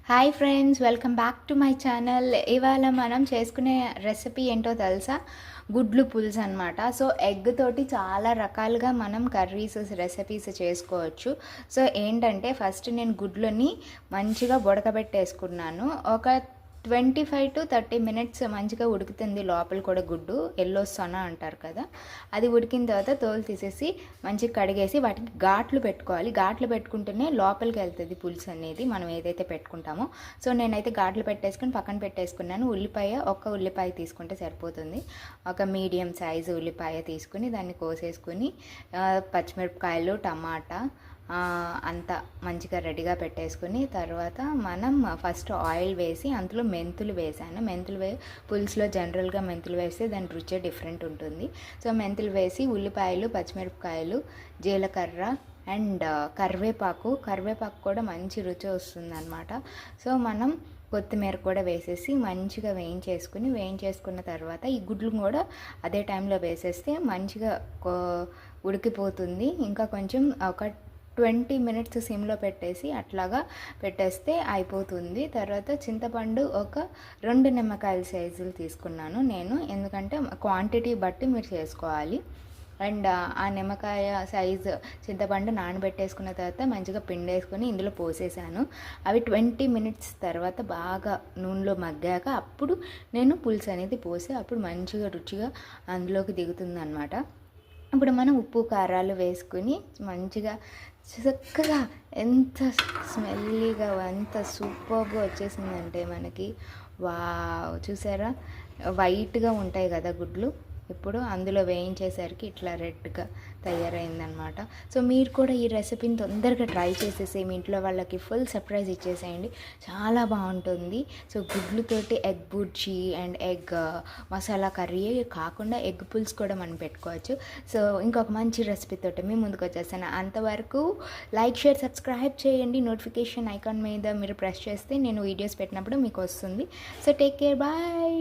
Hi friends, welcome back to my channel. ఇవాళ మనం చేసుకునే రెసిపీ ఏంటో తెలుసా? గుడ్లు పులుసు అనమాట. సో ఎగ్ తోటి చాలా రకాలుగా మనం కర్రీస్ రెసిపీస్ చేసుకోవచ్చు. సో ఏంటంటే ఫస్ట్ నేను గుడ్లని మంచిగా ఉడకబెట్టేసుకున్నాను. ఒక 25 to 30 minutes మంచిగా ఉడుకుతుంది. లోపల కూడా గుడ్డు ఎల్లో సొన అంటారు కదా, అది ఉడికిన తర్వాత తోలు తీసేసి మంచిగా కడిగేసి వాటికి ఘాట్లు పెట్టుకోవాలి. ఘాట్లు పెట్టుకుంటేనే లోపలికి వెళ్తుంది పులుసు అనేది, మనం ఏదైతే పెట్టుకుంటామో. సో నేనైతే ఘాట్లు పెట్టేసుకుని పక్కన పెట్టేసుకున్నాను. ఒక్క ఉల్లిపాయ తీసుకుంటే సరిపోతుంది. ఒక మీడియం సైజు ఉల్లిపాయ తీసుకుని దాన్ని కోసేసుకుని పచ్చిమిరపకాయలు, టమాటా అంతా మంచిగా రెడీగా పెట్టేసుకుని తర్వాత మనం ఫస్ట్ ఆయిల్ వేసి అందులో మెంతులు వేసాను. పులుసులో జనరల్గా మెంతులు వేస్తే దాని రుచి డిఫరెంట్ ఉంటుంది. సో మెంతులు వేసి ఉల్లిపాయలు, పచ్చిమిరపకాయలు, జీలకర్ర అండ్ కరివేపాకు కూడా మంచి రుచి వస్తుంది అనమాట. సో మనం కొత్తిమీర కూడా వేసేసి మంచిగా వేయించేసుకున్న తర్వాత ఈ గుడ్లు కూడా అదే టైంలో వేసేస్తే మంచిగా ఉడికిపోతుంది. ఇంకా కొంచెం ఒక 20 minutes సిమ్లో పెట్టేసి అట్లాగా పెట్టేస్తే అయిపోతుంది. తర్వాత చింతపండు ఒక 2 నిమ్మకాయల సైజులు తీసుకున్నాను నేను, ఎందుకంటే క్వాంటిటీ బట్టి మీరు చేసుకోవాలి. అండ్ ఆ నిమ్మకాయ సైజు చింతపండు నానబెట్టేసుకున్న తర్వాత మంచిగా పిండేసుకొని ఇందులో పోసేసాను. అవి 20 minutes తర్వాత బాగా నూనెలో మగ్గాక అప్పుడు నేను పులుసు అనేది పోసి అప్పుడు మంచిగా రుచిగా అందులోకి దిగుతుంది అనమాట. ఇప్పుడు మనం ఉప్పు కారాలు వేసుకుని మంచిగా చక్కగా ఎంత స్మెల్లీగా ఎంత సూపర్గా వచ్చేసిందంటే మనకి వావ్, చూసారా? వైట్గా ఉంటాయి కదా గుడ్లు, ఇప్పుడు అందులో వేయించేసరికి ఇట్లా రెడ్గా తయారైందనమాట. సో మీరు కూడా ఈ రెసిపీని తొందరగా ట్రై చేసేసి మీ ఇంట్లో వాళ్ళకి ఫుల్ సర్ప్రైజ్ ఇచ్చేసేయండి, చాలా బాగుంటుంది. సో గుడ్లుతోటి egg bhurji and egg masala curry కాకుండా ఎగ్ పులుసు కూడా మనం పెట్టుకోవచ్చు. సో ఇంకొక మంచి రెసిపీతోటి మీ ముందుకు వచ్చేస్తాను. అంతవరకు లైక్, షేర్, సబ్స్క్రైబ్ చేయండి. నోటిఫికేషన్ ఐకాన్ మీద మీరు ప్రెస్ చేస్తే నేను వీడియోస్ పెట్టినప్పుడు మీకు వస్తుంది. So take care, bye.